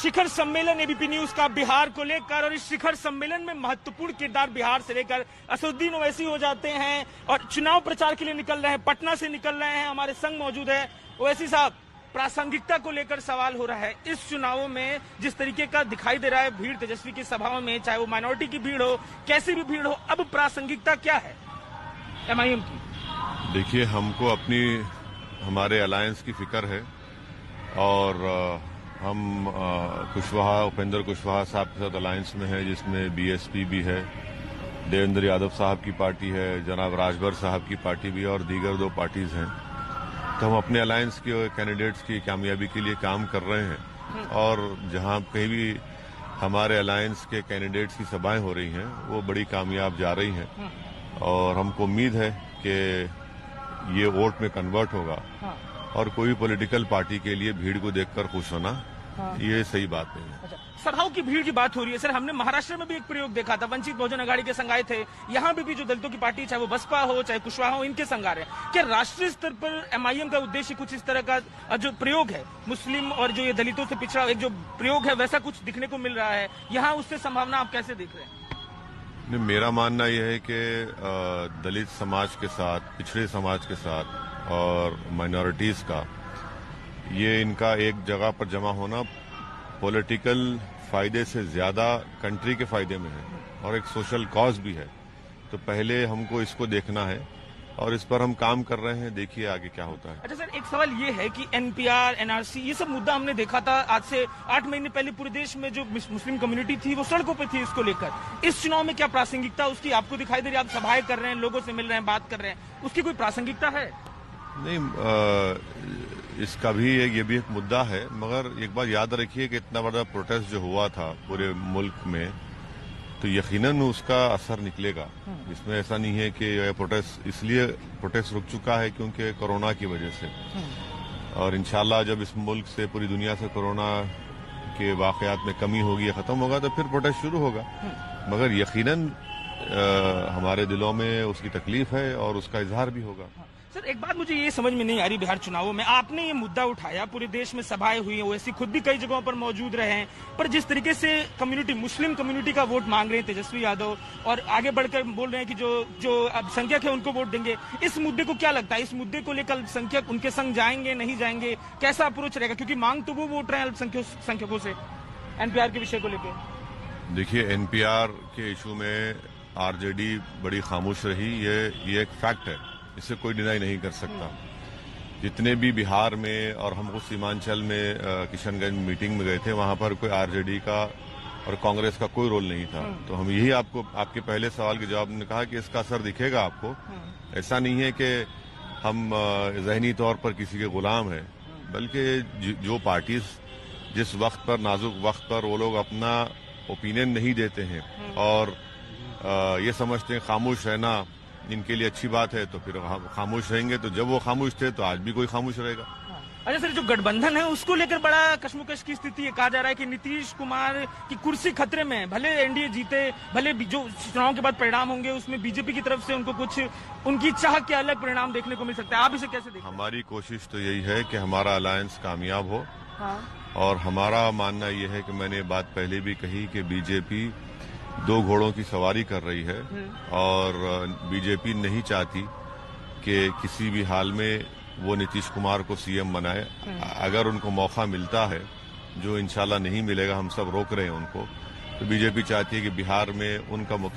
शिखर सम्मेलन ABP news का बिहार को लेकर, और इस शिखर सम्मेलन में महत्वपूर्ण किरदार बिहार से लेकर असदुद्दीन ओवैसी हो जाते हैं और चुनाव प्रचार के लिए निकल रहे हैं, पटना से निकल रहे हैं। हमारे संग मौजूद है ओवैसी साहब। प्रासंगिकता को लेकर सवाल हो रहा है इस चुनावों में, जिस तरीके का दिखाई दे रहा है भीड़ तेजस्वी की सभाओं में, चाहे वो माइनॉरिटी की भीड़ हो, कैसी भी भीड़ हो, अब प्रासंगिकता क्या है एमआईएम की? देखिए, हमको हमारे अलायंस की फिक्र है और हम कुशवाहा, उपेंद्र कुशवाहा साहब के साथ अलायंस में है, जिसमें बीएसपी भी है, देवेंद्र यादव साहब की पार्टी है, जनाब राजभर साहब की पार्टी भी है और दीगर 2 पार्टीज हैं। तो हम अपने अलायंस के कैंडिडेट्स की कामयाबी के लिए काम कर रहे हैं और जहां कहीं भी हमारे अलायंस के कैंडिडेट्स की सभाएं हो रही हैं वो बड़ी कामयाब जा रही हैं और हमको उम्मीद है कि ये वोट में कन्वर्ट होगा और कोई पॉलिटिकल पार्टी के लिए भीड़ को देखकर खुश होना ये सही बात नहीं है। अच्छा, सभाओं की भीड़ की बात हो रही है सर, हमने महाराष्ट्र में भी एक प्रयोग देखा था, वंचित बहुजन अघाड़ी के संघ आए थे, यहाँ भी जो दलितों की पार्टी, चाहे वो बसपा हो चाहे कुशवाहा हो, इनके संघ आ रहे हैं। क्या राष्ट्रीय स्तर पर एमआईएम का उद्देश्य कुछ इस तरह का जो प्रयोग है मुस्लिम और जो ये दलितों से पिछड़ा एक जो प्रयोग है वैसा कुछ दिखने को मिल रहा है यहाँ, उससे संभावना आप कैसे देख रहे हैं? मेरा मानना यह है कि दलित समाज के साथ, पिछड़े समाज के साथ और माइनॉरिटीज का ये इनका एक जगह पर जमा होना पॉलिटिकल फायदे से ज्यादा कंट्री के फायदे में है और एक सोशल कॉज भी है। तो पहले हमको इसको देखना है और इस पर हम काम कर रहे हैं, देखिए आगे क्या होता है। अच्छा सर, एक सवाल ये है कि एनपीआर, एनआरसी, ये सब मुद्दा हमने देखा था आज से 8 महीने पहले पूरे देश में जो मुस्लिम कम्युनिटी थी वो सड़कों पे थी इसको लेकर। इस चुनाव में क्या प्रासंगिकता उसकी आपको दिखाई दे रही है? आप सभाएं कर रहे हैं, लोगों से मिल रहे हैं, बात कर रहे हैं, उसकी कोई प्रासंगिकता है? नहीं, इसका भी ये भी एक मुद्दा है, मगर एक बात याद रखिए कि इतना बड़ा प्रोटेस्ट जो हुआ था पूरे मुल्क में, तो यकीनन उसका असर निकलेगा। इसमें ऐसा नहीं है कि यह प्रोटेस्ट रुक चुका है क्योंकि कोरोना की वजह से, और इंशाल्लाह जब इस मुल्क से, पूरी दुनिया से कोरोना के वाकयात में कमी होगी या खत्म होगा तो फिर प्रोटेस्ट शुरू होगा। मगर यकीनन हमारे दिलों में उसकी तकलीफ है और उसका इजहार भी होगा। सर, एक बात मुझे ये समझ में नहीं आ रही, बिहार चुनावों में आपने ये मुद्दा उठाया, पूरे देश में सभाएं हुई हैं, ओवैसी खुद भी कई जगहों पर मौजूद रहे हैं, पर जिस तरीके से मुस्लिम कम्युनिटी का वोट मांग रहे हैं तेजस्वी यादव और आगे बढ़कर बोल रहे हैं कि जो अल्पसंख्यक है उनको वोट देंगे, इस मुद्दे को क्या लगता है? इस मुद्दे को लेकर अल्पसंख्यक उनके संग जाएंगे, नहीं जाएंगे, कैसा अप्रोच रहेगा? क्योंकि मांग तो वो वोट रहे हैं अल्पसंख्यकों से एनपीआर के विषय को लेकर। देखिए, एनपीआर के इशू में आरजेडी बड़ी खामोश रही, ये एक फैक्ट है, इसे कोई डिनाई नहीं कर सकता। जितने भी बिहार में और हम उस सीमांचल में किशनगंज मीटिंग में गए थे, वहां पर कोई आरजेडी का और कांग्रेस का कोई रोल नहीं था। तो हम यही आपके पहले सवाल के जवाब में कहा कि इसका असर दिखेगा आपको। ऐसा नहीं है कि हम जहनी तौर पर किसी के गुलाम हैं, बल्कि जो पार्टीज जिस वक्त पर, नाजुक वक्त पर वो लोग अपना ओपिनियन नहीं देते हैं और ये समझते हैं खामोश रहना इनके लिए अच्छी बात है, तो फिर खामोश रहेंगे। तो जब वो खामोश थे तो आज भी कोई खामोश रहेगा। अच्छा सर, जो गठबंधन है उसको लेकर बड़ा कश्मकश की स्थिति है। कहा जा रहा है कि नीतीश कुमार की कुर्सी खतरे में है, भले एनडीए जीते, भले जो चुनाव के बाद परिणाम होंगे उसमें बीजेपी की तरफ से उनको कुछ उनकी चाह के अलग परिणाम देखने को मिल सकता है। आप इसे कैसे देखते हैं? हमारी कोशिश तो यही है कि हमारा अलायंस कामयाब हो। और हमारा मानना यह है कि मैंने बात पहले भी कही कि बीजेपी 2 घोड़ों की सवारी कर रही है और बीजेपी नहीं चाहती कि किसी भी हाल में वो नीतीश कुमार को सीएम बनाए। अगर उनको मौका मिलता है, जो इंशाल्लाह नहीं मिलेगा, हम सब रोक रहे हैं उनको, तो बीजेपी चाहती है कि बिहार में उनका